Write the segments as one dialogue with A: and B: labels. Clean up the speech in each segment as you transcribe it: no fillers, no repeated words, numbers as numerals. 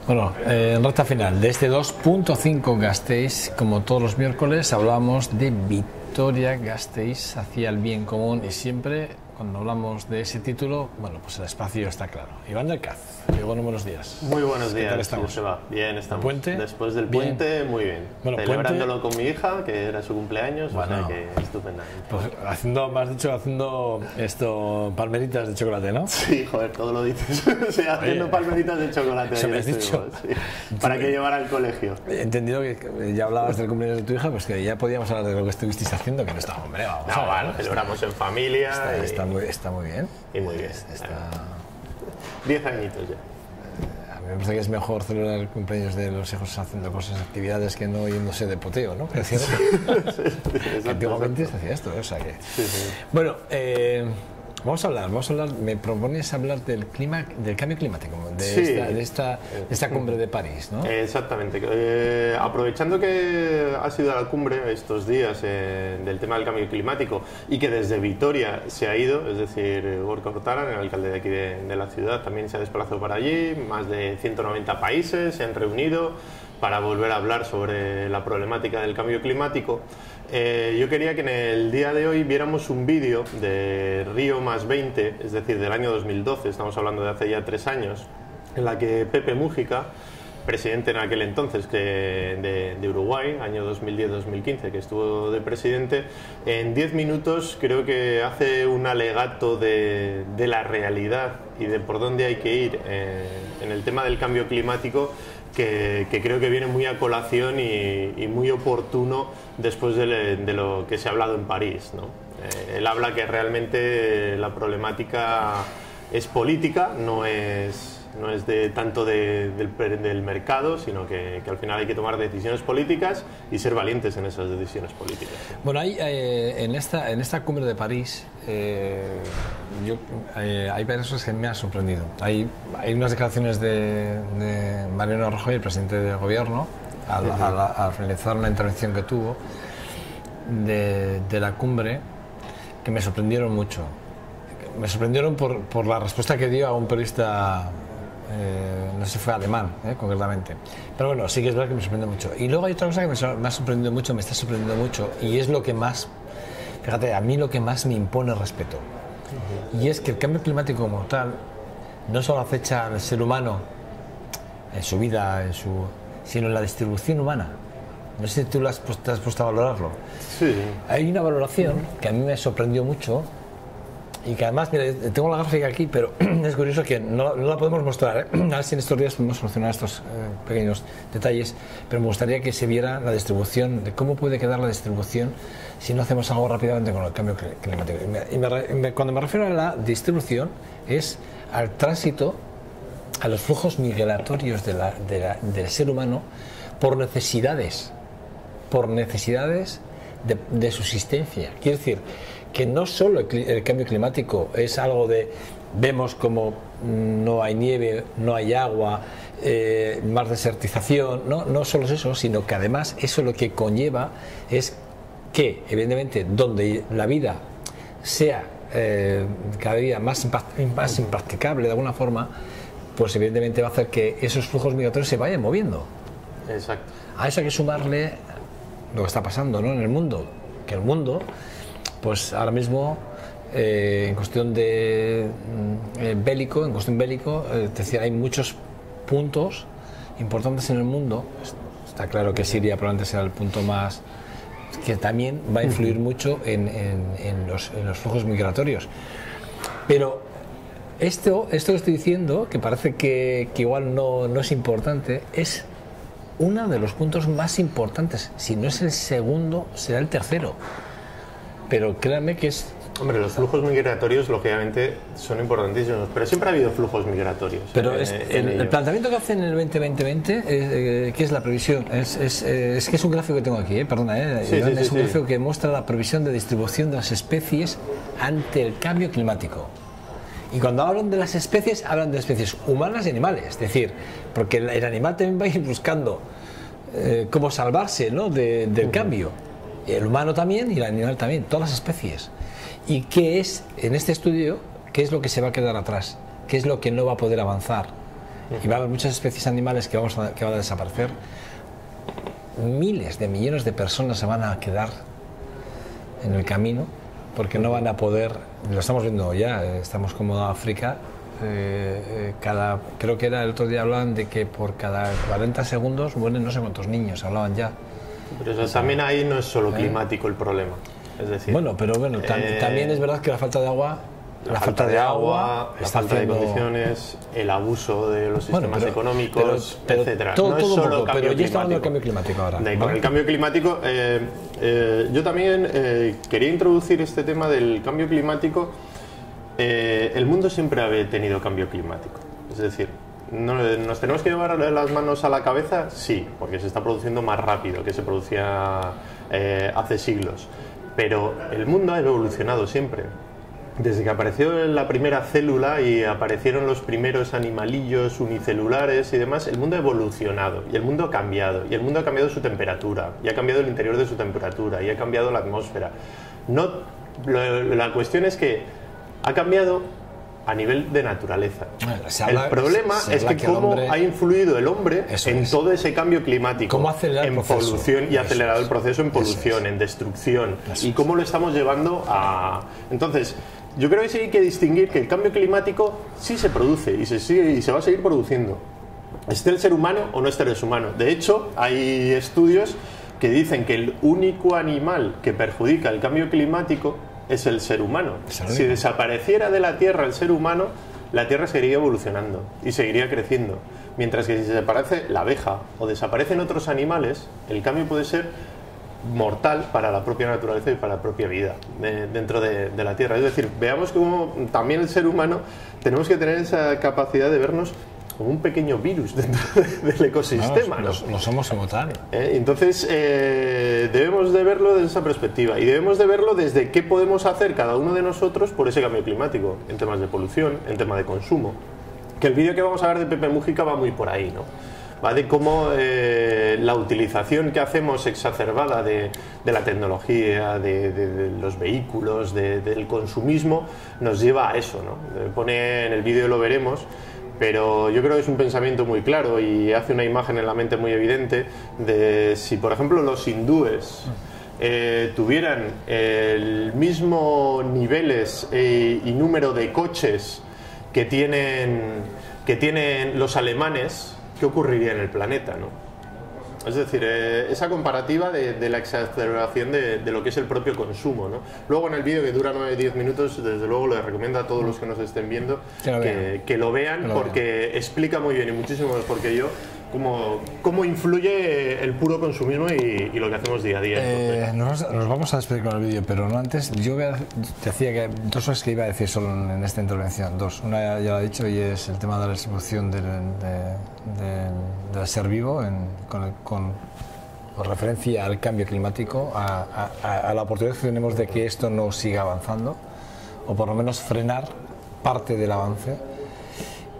A: Bueno, en recta final de este 2.5 Gasteiz, como todos los miércoles, hablamos de Vitoria-Gasteiz hacia el bien común y siempre, cuando hablamos de ese título, bueno, pues el espacio está claro. Iván del Caz, bueno, buenos días.
B: Muy buenos días.
A: ¿Qué tal estamos?
B: Joseba? Bien, estamos.
A: ¿Puente?
B: Después del
A: Bien.
B: puente, muy bien.
A: Bueno,
B: celebrándolo
A: puente...
B: con mi hija, que era su cumpleaños,
A: bueno,
B: o sea que estupendamente.
A: Pues me has dicho haciendo esto, palmeritas de chocolate, ¿no?
B: Sí, joder, todo lo dices. O sea, haciendo palmeritas de chocolate.
A: Eso me has dicho.
B: Sí. ¿Para qué llevar al colegio?
A: He entendido que ya hablabas del cumpleaños de tu hija, pues que ya podíamos hablar de lo que estuvisteis haciendo, que no está, hombre, vamos a ver.
B: Bueno, celebramos en familia.
A: Está muy bien.
B: Y muy bien.
A: Está...
B: 10 añitos ya.
A: A mí me parece que es mejor celebrar el cumpleaños de los hijos haciendo cosas, actividades, que no yéndose de poteo, ¿no? Es cierto. Que antiguamente se hacía esto, ¿eh? O sea que...
B: Sí.
A: Bueno, vamos a hablar, me propones hablar del cambio climático, de esta cumbre de París, ¿no?
B: Exactamente. Aprovechando que ha sido la cumbre estos días del tema del cambio climático y que desde Vitoria se ha ido, es decir, Gorka Urtaran, el alcalde de aquí de la ciudad, también se ha desplazado para allí, más de 190 países se han reunido para volver a hablar sobre la problemática del cambio climático. Yo quería que en el día de hoy viéramos un vídeo de Río más 20, es decir, del año 2012, estamos hablando de hace ya 3 años, en la que Pepe Mújica, presidente en aquel entonces de Uruguay, año 2010-2015, que estuvo de presidente, en 10 minutos creo que hace un alegato de la realidad y de por dónde hay que ir en el tema del cambio climático, que creo que viene muy a colación y muy oportuno después de lo que se ha hablado en París, ¿no? Él habla que realmente la problemática es política, no es tanto del mercado, sino que al final hay que tomar decisiones políticas y ser valientes en esas decisiones políticas.
A: Bueno, en esta cumbre de París hay varias cosas que me han sorprendido. Hay unas declaraciones de Mariano Rajoy, el presidente del gobierno, al realizar una intervención que tuvo de la cumbre, que me sorprendieron mucho. Me sorprendieron por la respuesta que dio a un periodista, no sé si fue alemán, concretamente. Pero bueno, sí que es verdad que me sorprende mucho. Y luego hay otra cosa que me ha sorprendido mucho, me está sorprendiendo mucho, y es lo que más, fíjate, a mí lo que más me impone respeto. Y es que el cambio climático como tal no solo acecha al ser humano en su vida, sino en la distribución humana. No sé si tú te has puesto a valorarlo. Sí. Hay una valoración que a mí me sorprendió mucho y que además, mira, tengo la gráfica aquí, pero es curioso que no la podemos mostrar, ¿eh? A ver si en estos días podemos solucionar estos pequeños detalles, pero me gustaría que se viera la distribución, de cómo puede quedar la distribución si no hacemos algo rápidamente con el cambio climático. Cuando me refiero a la distribución, es al tránsito, a los flujos migratorios del ser humano por necesidades de subsistencia. Quiero decir que no solo el cambio climático es algo de vemos como no hay nieve, no hay agua, más desertización, no solo es eso, sino que además eso lo que conlleva es que evidentemente donde la vida sea cada día más impracticable de alguna forma, pues evidentemente va a hacer que esos flujos migratorios se vayan moviendo.
B: Exacto.
A: A eso hay que sumarle lo que está pasando, ¿no?, en el mundo, que el mundo, pues ahora mismo en cuestión bélico, es decir, hay muchos puntos importantes en el mundo. Está claro que Siria probablemente será el punto más, que también va a influir mucho en los flujos migratorios. Pero esto que estoy diciendo, que parece que igual no es importante, es uno de los puntos más importantes. Si no es el segundo, será el tercero. Pero créanme que es...
B: Hombre, los flujos migratorios lógicamente son importantísimos, pero siempre ha habido flujos migratorios.
A: Pero el planteamiento que hacen en el 2020, ¿qué es la previsión? Es que es un gráfico que tengo aquí, perdona, es un gráfico que muestra la previsión de distribución de las especies ante el cambio climático. Y cuando hablan de las especies, hablan de especies humanas y animales, es decir, porque el animal también va a ir buscando cómo salvarse, ¿no?, del cambio. El humano también y el animal también, todas las especies. ¿Y qué es, en este estudio, qué es lo que se va a quedar atrás? ¿Qué es lo que no va a poder avanzar? y va a haber muchas especies animales que van a desaparecer. Miles de millones de personas se van a quedar en el camino porque no van a poder, lo estamos viendo ya, estamos como África, creo que era el otro día hablaban de que por cada 40 segundos mueren no sé cuántos niños, hablaban ya.
B: Pero eso, también ahí no es solo climático el problema, es decir...
A: Bueno, pero bueno, también es verdad que la falta de agua...
B: La falta de agua, la falta de condiciones, el abuso de los sistemas económicos, etcétera.
A: No
B: es solo cambio
A: pero ya
B: climático.
A: estamos hablando del cambio climático ahora.
B: Con el cambio climático, yo también quería introducir este tema del cambio climático. El mundo siempre ha tenido cambio climático. Es decir, ¿nos tenemos que llevar las manos a la cabeza? Sí, porque se está produciendo más rápido que se producía hace siglos. Pero el mundo ha evolucionado siempre. Desde que apareció la primera célula y aparecieron los primeros animalillos unicelulares y demás, el mundo ha evolucionado y el mundo ha cambiado. Y el mundo ha cambiado su temperatura, y ha cambiado el interior de su temperatura, y ha cambiado la atmósfera. La cuestión es que ha cambiado a nivel de naturaleza. El problema es que cómo ha influido el hombre en todo ese cambio climático, en polución y acelerado el proceso en polución, en destrucción, y cómo lo estamos llevando a... Entonces, yo creo que sí hay que distinguir que el cambio climático sí se produce y se va a seguir produciendo. ¿Esté el ser humano o no esté el ser humano? De hecho, hay estudios que dicen que el único animal que perjudica el cambio climático es el ser humano. Si desapareciera de la Tierra el ser humano, la Tierra seguiría evolucionando y seguiría creciendo. Mientras que si desaparece la abeja o desaparecen otros animales, el cambio puede ser mortal para la propia naturaleza y para la propia vida dentro de la Tierra. Es decir, veamos cómo también el ser humano tenemos que tener esa capacidad de vernos como un pequeño virus dentro del ecosistema.
A: No somos como tal.
B: Entonces, debemos de verlo desde esa perspectiva y debemos de verlo desde qué podemos hacer cada uno de nosotros por ese cambio climático, en temas de polución, en temas de consumo. Que el vídeo que vamos a ver de Pepe Mújica va muy por ahí, ¿no? Va de cómo la utilización que hacemos exacerbada de la tecnología, de los vehículos, del consumismo, nos lleva a eso, ¿no? Pone en el vídeo, lo veremos, pero yo creo que es un pensamiento muy claro y hace una imagen en la mente muy evidente de si, por ejemplo, los hindúes tuvieran el mismo niveles y número de coches que tienen los alemanes, ¿qué ocurriría en el planeta, no? Es decir, esa comparativa de la exacerbación de lo que es el propio consumo, ¿no? Luego en el vídeo, que dura 9-10 minutos, desde luego les recomiendo a todos los que nos estén viendo que lo vean, porque explica muy bien y muchísimo mejor que yo cómo influye el puro consumismo y lo que hacemos día a día.
A: Nos vamos a despedir con el vídeo, pero no antes. Yo te decía que dos cosas que iba a decir solo en esta intervención. Dos. Una ya lo he dicho y es el tema de la distribución del ser vivo con referencia al cambio climático, a la oportunidad que tenemos de que esto no siga avanzando o por lo menos frenar parte del avance.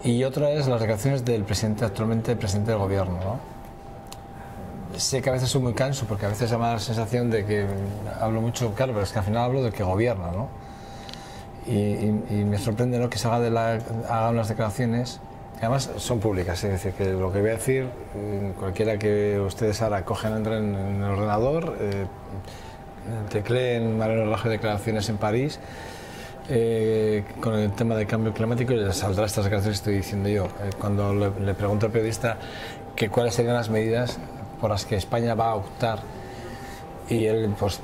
A: Y otra es las declaraciones del presidente, actualmente el presidente del gobierno, ¿no? Sé que a veces soy muy canso porque a veces me da la sensación de que hablo mucho, claro, pero es que al final hablo del que gobierna, ¿no? Y me sorprende, ¿no?, que se haga unas declaraciones que además son públicas, es decir, que lo que voy a decir, cualquiera que ustedes ahora cogen, entren en el ordenador, tecleen Mariano Rajoy declaraciones en París, con el tema del cambio climático, y les saldrá estas declaraciones que estoy diciendo yo. Cuando le pregunto al periodista que cuáles serían las medidas por las que España va a optar, y él pues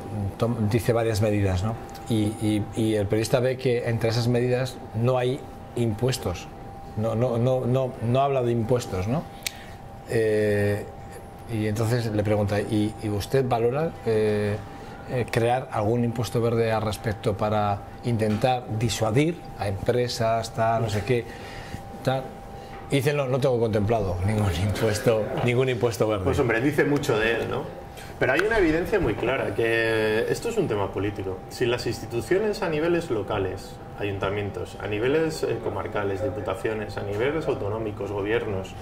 A: dice varias medidas, ¿no? Y el periodista ve que entre esas medidas no hay impuestos, no habla de impuestos, ¿no? Y entonces le pregunta, ¿y usted valora crear algún impuesto verde al respecto para intentar disuadir a empresas, tal, no sé qué, tal? Y dice, no tengo contemplado ningún impuesto verde.
B: Pues hombre, dice mucho de él, ¿no? Pero hay una evidencia muy clara, que esto es un tema político. Si las instituciones a niveles locales, ayuntamientos, a niveles comarcales, diputaciones, a niveles autonómicos, gobiernos,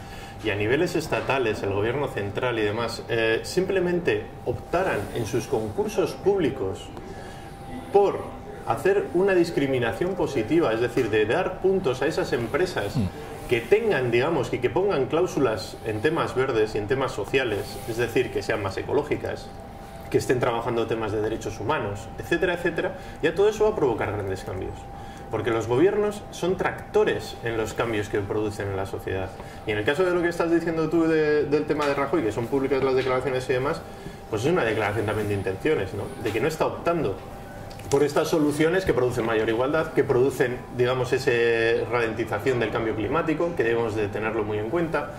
B: y a niveles estatales, el gobierno central y demás, simplemente optaran en sus concursos públicos por hacer una discriminación positiva, es decir, de dar puntos a esas empresas que tengan, digamos, que pongan cláusulas en temas verdes y en temas sociales, es decir, que sean más ecológicas, que estén trabajando temas de derechos humanos, etcétera, etcétera, ya todo eso va a provocar grandes cambios. Porque los gobiernos son tractores en los cambios que producen en la sociedad. Y en el caso de lo que estás diciendo tú del tema de Rajoy, que son públicas las declaraciones y demás, pues es una declaración también de intenciones, ¿no? De que no está optando por estas soluciones que producen mayor igualdad, que producen, digamos, esa ralentización del cambio climático, que debemos de tenerlo muy en cuenta,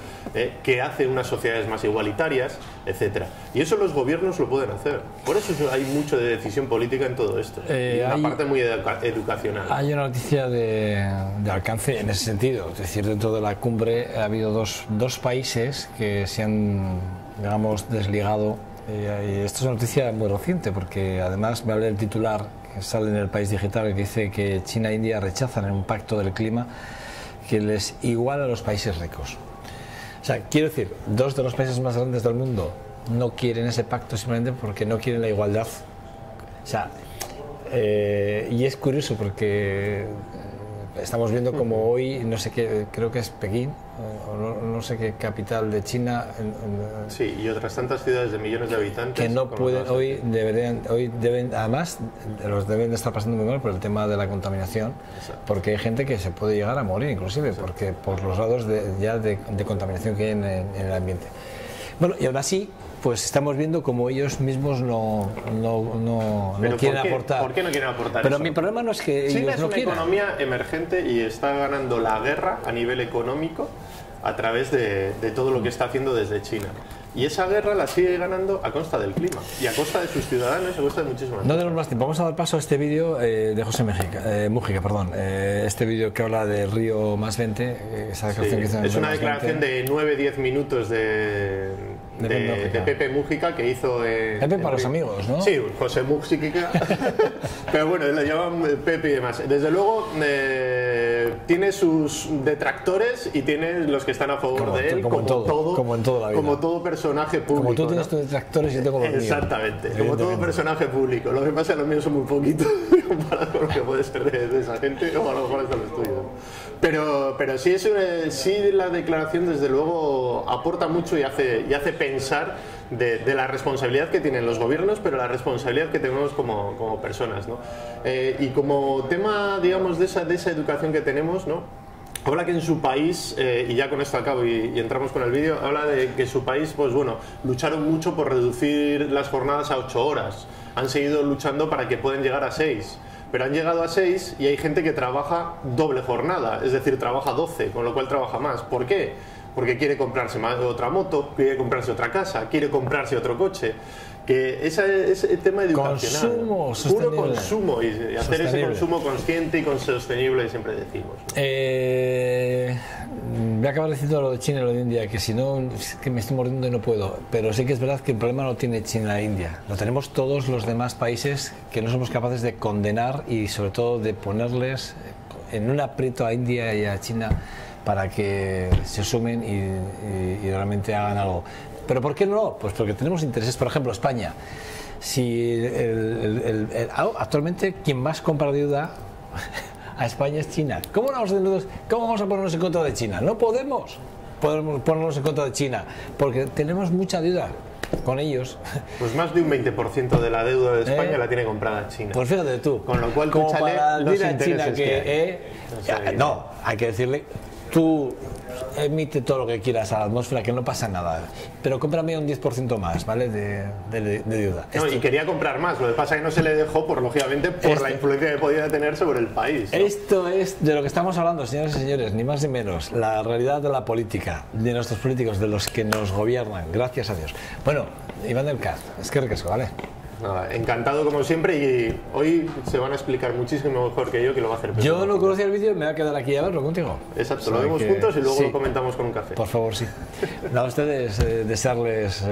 B: que hace unas sociedades más igualitarias, etcétera. Y eso los gobiernos lo pueden hacer. Por eso hay mucho de decisión política en todo esto. Y una parte muy educacional.
A: Hay una noticia de alcance en ese sentido. Es decir, dentro de la cumbre ha habido dos países que se han, digamos, desligado. Y esto es una noticia muy reciente, porque además me hablé del titular que sale en El País Digital, que dice que China e India rechazan un pacto del clima que les iguala a los países ricos. O sea, quiero decir, dos de los países más grandes del mundo no quieren ese pacto simplemente porque no quieren la igualdad. O sea, y es curioso porque estamos viendo como hoy, no sé qué, creo que es Pekín, o no sé qué capital de China.
B: Sí, y otras tantas ciudades de millones de habitantes.
A: Que no pueden, hoy deben, además, los deben de estar pasando muy mal por el tema de la contaminación. Exacto. Porque hay gente que se puede llegar a morir, inclusive, exacto, porque por los grados de contaminación que hay en el ambiente. Bueno, y aún así, pues estamos viendo como ellos mismos no quieren aportar.
B: ¿Por qué no quieren aportar
A: Pero
B: eso?
A: Mi problema no es que
B: China
A: ellos no quieran.
B: es una economía emergente y está ganando la guerra a nivel económico a través de todo lo que está haciendo desde China. Y esa guerra la sigue ganando a costa del clima y a costa de sus ciudadanos y a costa de muchísimas cosas.
A: No tenemos más tiempo, vamos a dar paso a este vídeo de José Mújica, este vídeo que habla de Río más 20, esa declaración que hizo en
B: es una declaración de 9-10 minutos de Pepe Mújica que hizo
A: Pepe para los amigos, ¿no?
B: Sí, José Mújica, pero bueno, le llaman Pepe y demás. Desde luego tiene sus detractores y tiene los que están a favor de él, como en toda la vida. Como todo personaje público.
A: Como tú tienes tus detractores y yo tengo los míos.
B: Exactamente, como todo personaje público. Lo que pasa es que los míos son muy poquitos comparado con lo que puede ser de esa gente, o a lo mejor hasta los tuyos. Pero sí, la declaración desde luego aporta mucho y hace pensar de la responsabilidad que tienen los gobiernos, pero la responsabilidad que tenemos como personas, ¿no? Y como tema, digamos, de esa educación que tenemos, ¿no? Habla que en su país, y ya con esto acabo y entramos con el vídeo, habla de que su país, pues bueno, lucharon mucho por reducir las jornadas a 8 horas. Han seguido luchando para que puedan llegar a 6. Pero han llegado a 6 y hay gente que trabaja doble jornada, es decir, trabaja 12, con lo cual trabaja más. ¿Por qué? Porque quiere comprarse otra moto, quiere comprarse otra casa, quiere comprarse otro coche. Que ese es el tema educacional.
A: Consumo
B: sostenible. Puro consumo y hacer ese consumo consciente y sostenible, siempre decimos.
A: Voy a acabar diciendo lo de China y lo de India, que si no, es que me estoy mordiendo y no puedo. Pero sí que es verdad que el problema no tiene China e India. Lo tenemos todos los demás países que no somos capaces de condenar y sobre todo de ponerles en un aprieto a India y a China para que se sumen y realmente hagan algo. ¿Pero por qué no? Pues porque tenemos intereses. Por ejemplo, España. Si actualmente quien más compra deuda a España es China. ¿Cómo vamos a ponernos en contra de China? No podemos ponernos en contra de China porque tenemos mucha deuda con ellos.
B: Pues más de un 20% de la deuda de España la tiene comprada China.
A: Pues fíjate tú.
B: Con lo cual,
A: como para decir a China no, hay que decirle, tú emite todo lo que quieras a la atmósfera, que no pasa nada, pero cómprame un 10% más, ¿vale? de deuda.
B: No, y quería comprar más, lo que pasa es que no se le dejó, lógicamente, por la influencia que podía tener sobre el país, ¿no?
A: Esto es de lo que estamos hablando, señores y señores, ni más ni menos, la realidad de la política, de nuestros políticos, de los que nos gobiernan, gracias a Dios. Bueno, Iván del Caz, es que ricasco, ¿vale?
B: Nada, encantado como siempre, y hoy se van a explicar muchísimo mejor que yo, que lo va a hacer Pedro.
A: Yo no conocía el vídeo y me voy a quedar aquí a verlo contigo.
B: Exacto, o sea, lo vemos juntos y luego lo comentamos con un café.
A: Por favor, sí. Nada, a ustedes desearles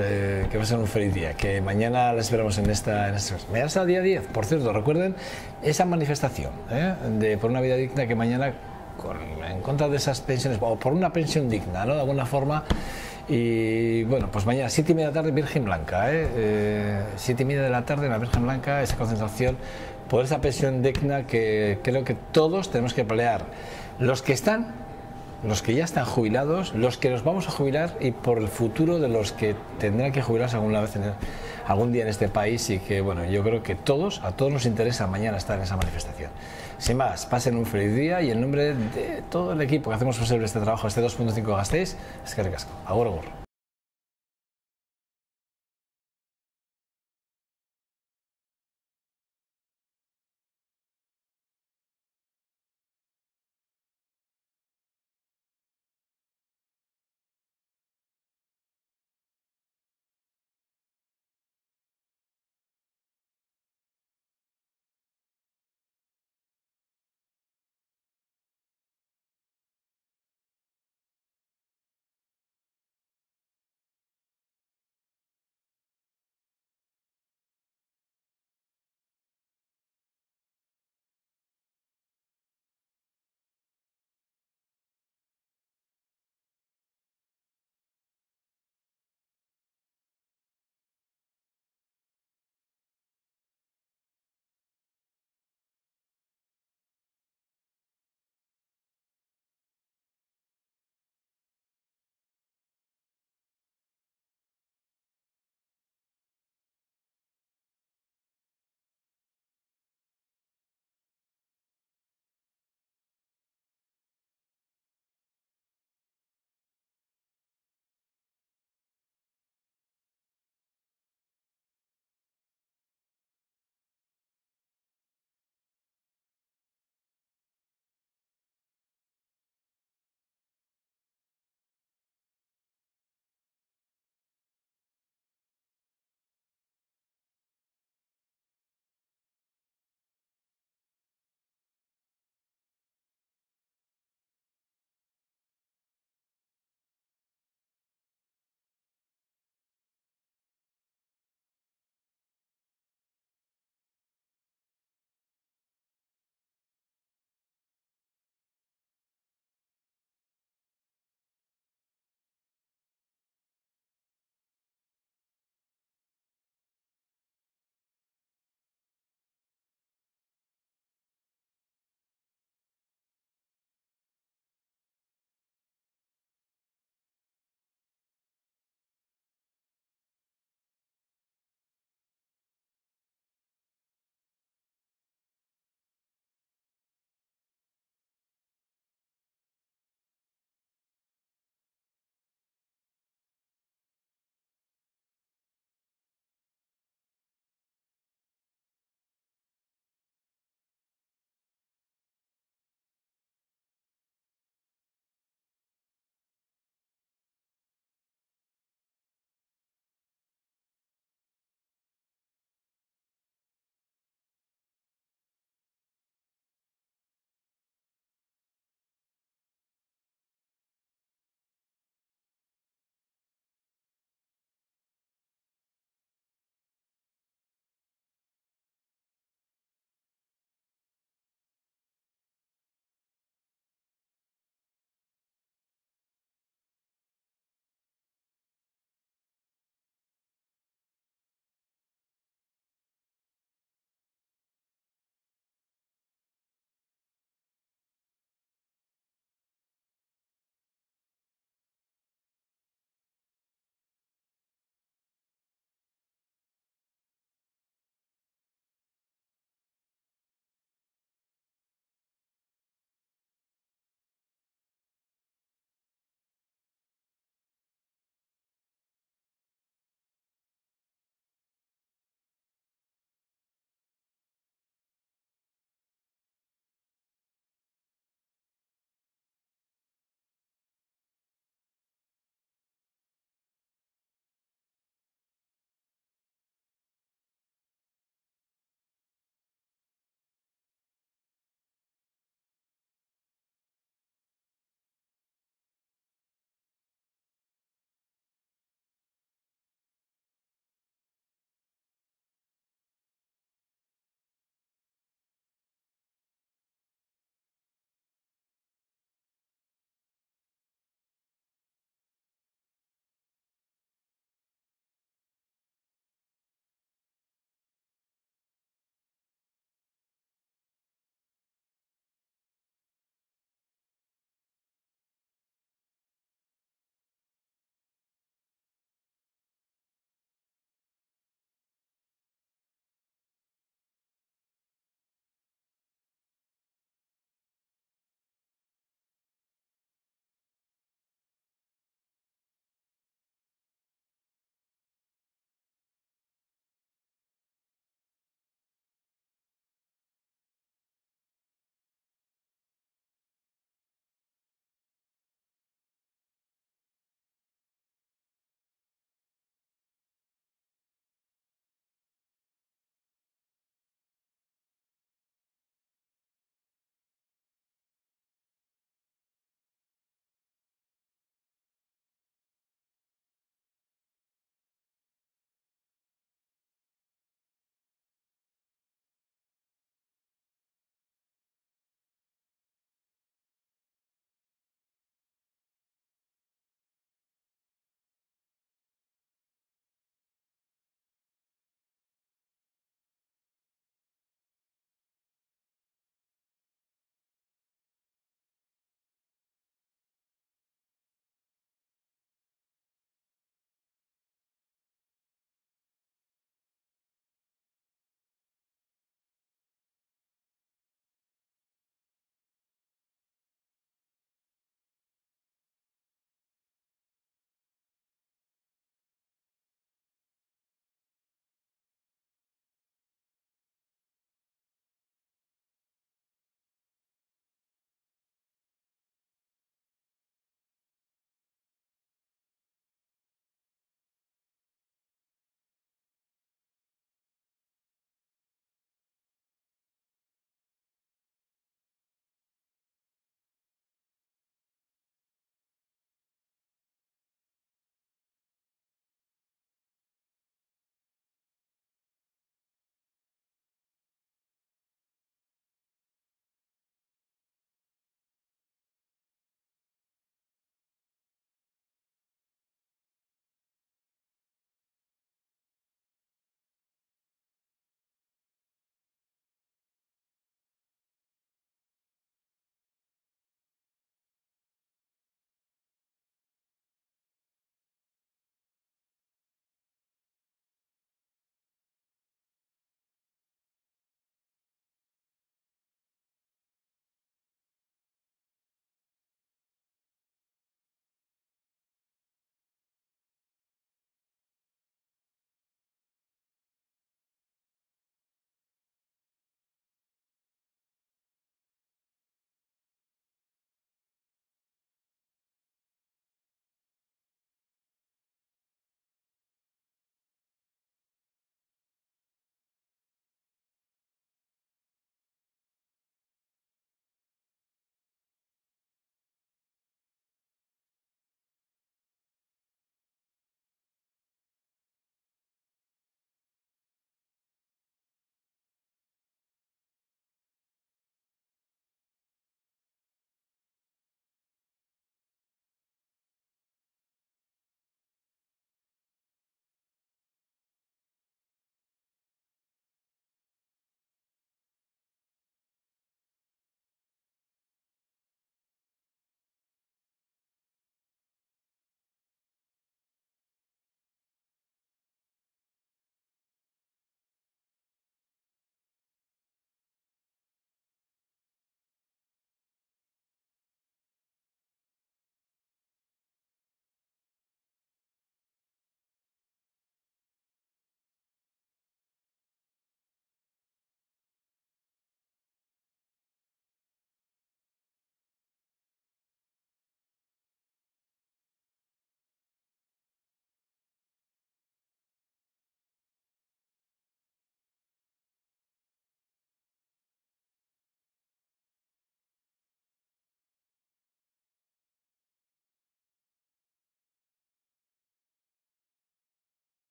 A: que pasen un feliz día, que mañana les esperamos en esta mañana será el día 10, por cierto, recuerden esa manifestación de por una vida digna, que mañana en contra de esas pensiones, o por una pensión digna, ¿no? De alguna forma. Y bueno, pues mañana 7:30 de la tarde Virgen Blanca, 7:30 de la tarde en la Virgen Blanca, esa concentración por esa pensión digna que creo que todos tenemos que pelear, los que están los que ya están jubilados, los que nos vamos a jubilar y por el futuro de los que tendrán que jubilarse algún día en este país, y que bueno, yo creo que a todos nos interesa mañana estar en esa manifestación. Sin más, pasen un feliz día y en nombre de todo el equipo que hacemos posible este trabajo, este 2.5 Gasteiz, eskerrik asko. Agur, agur.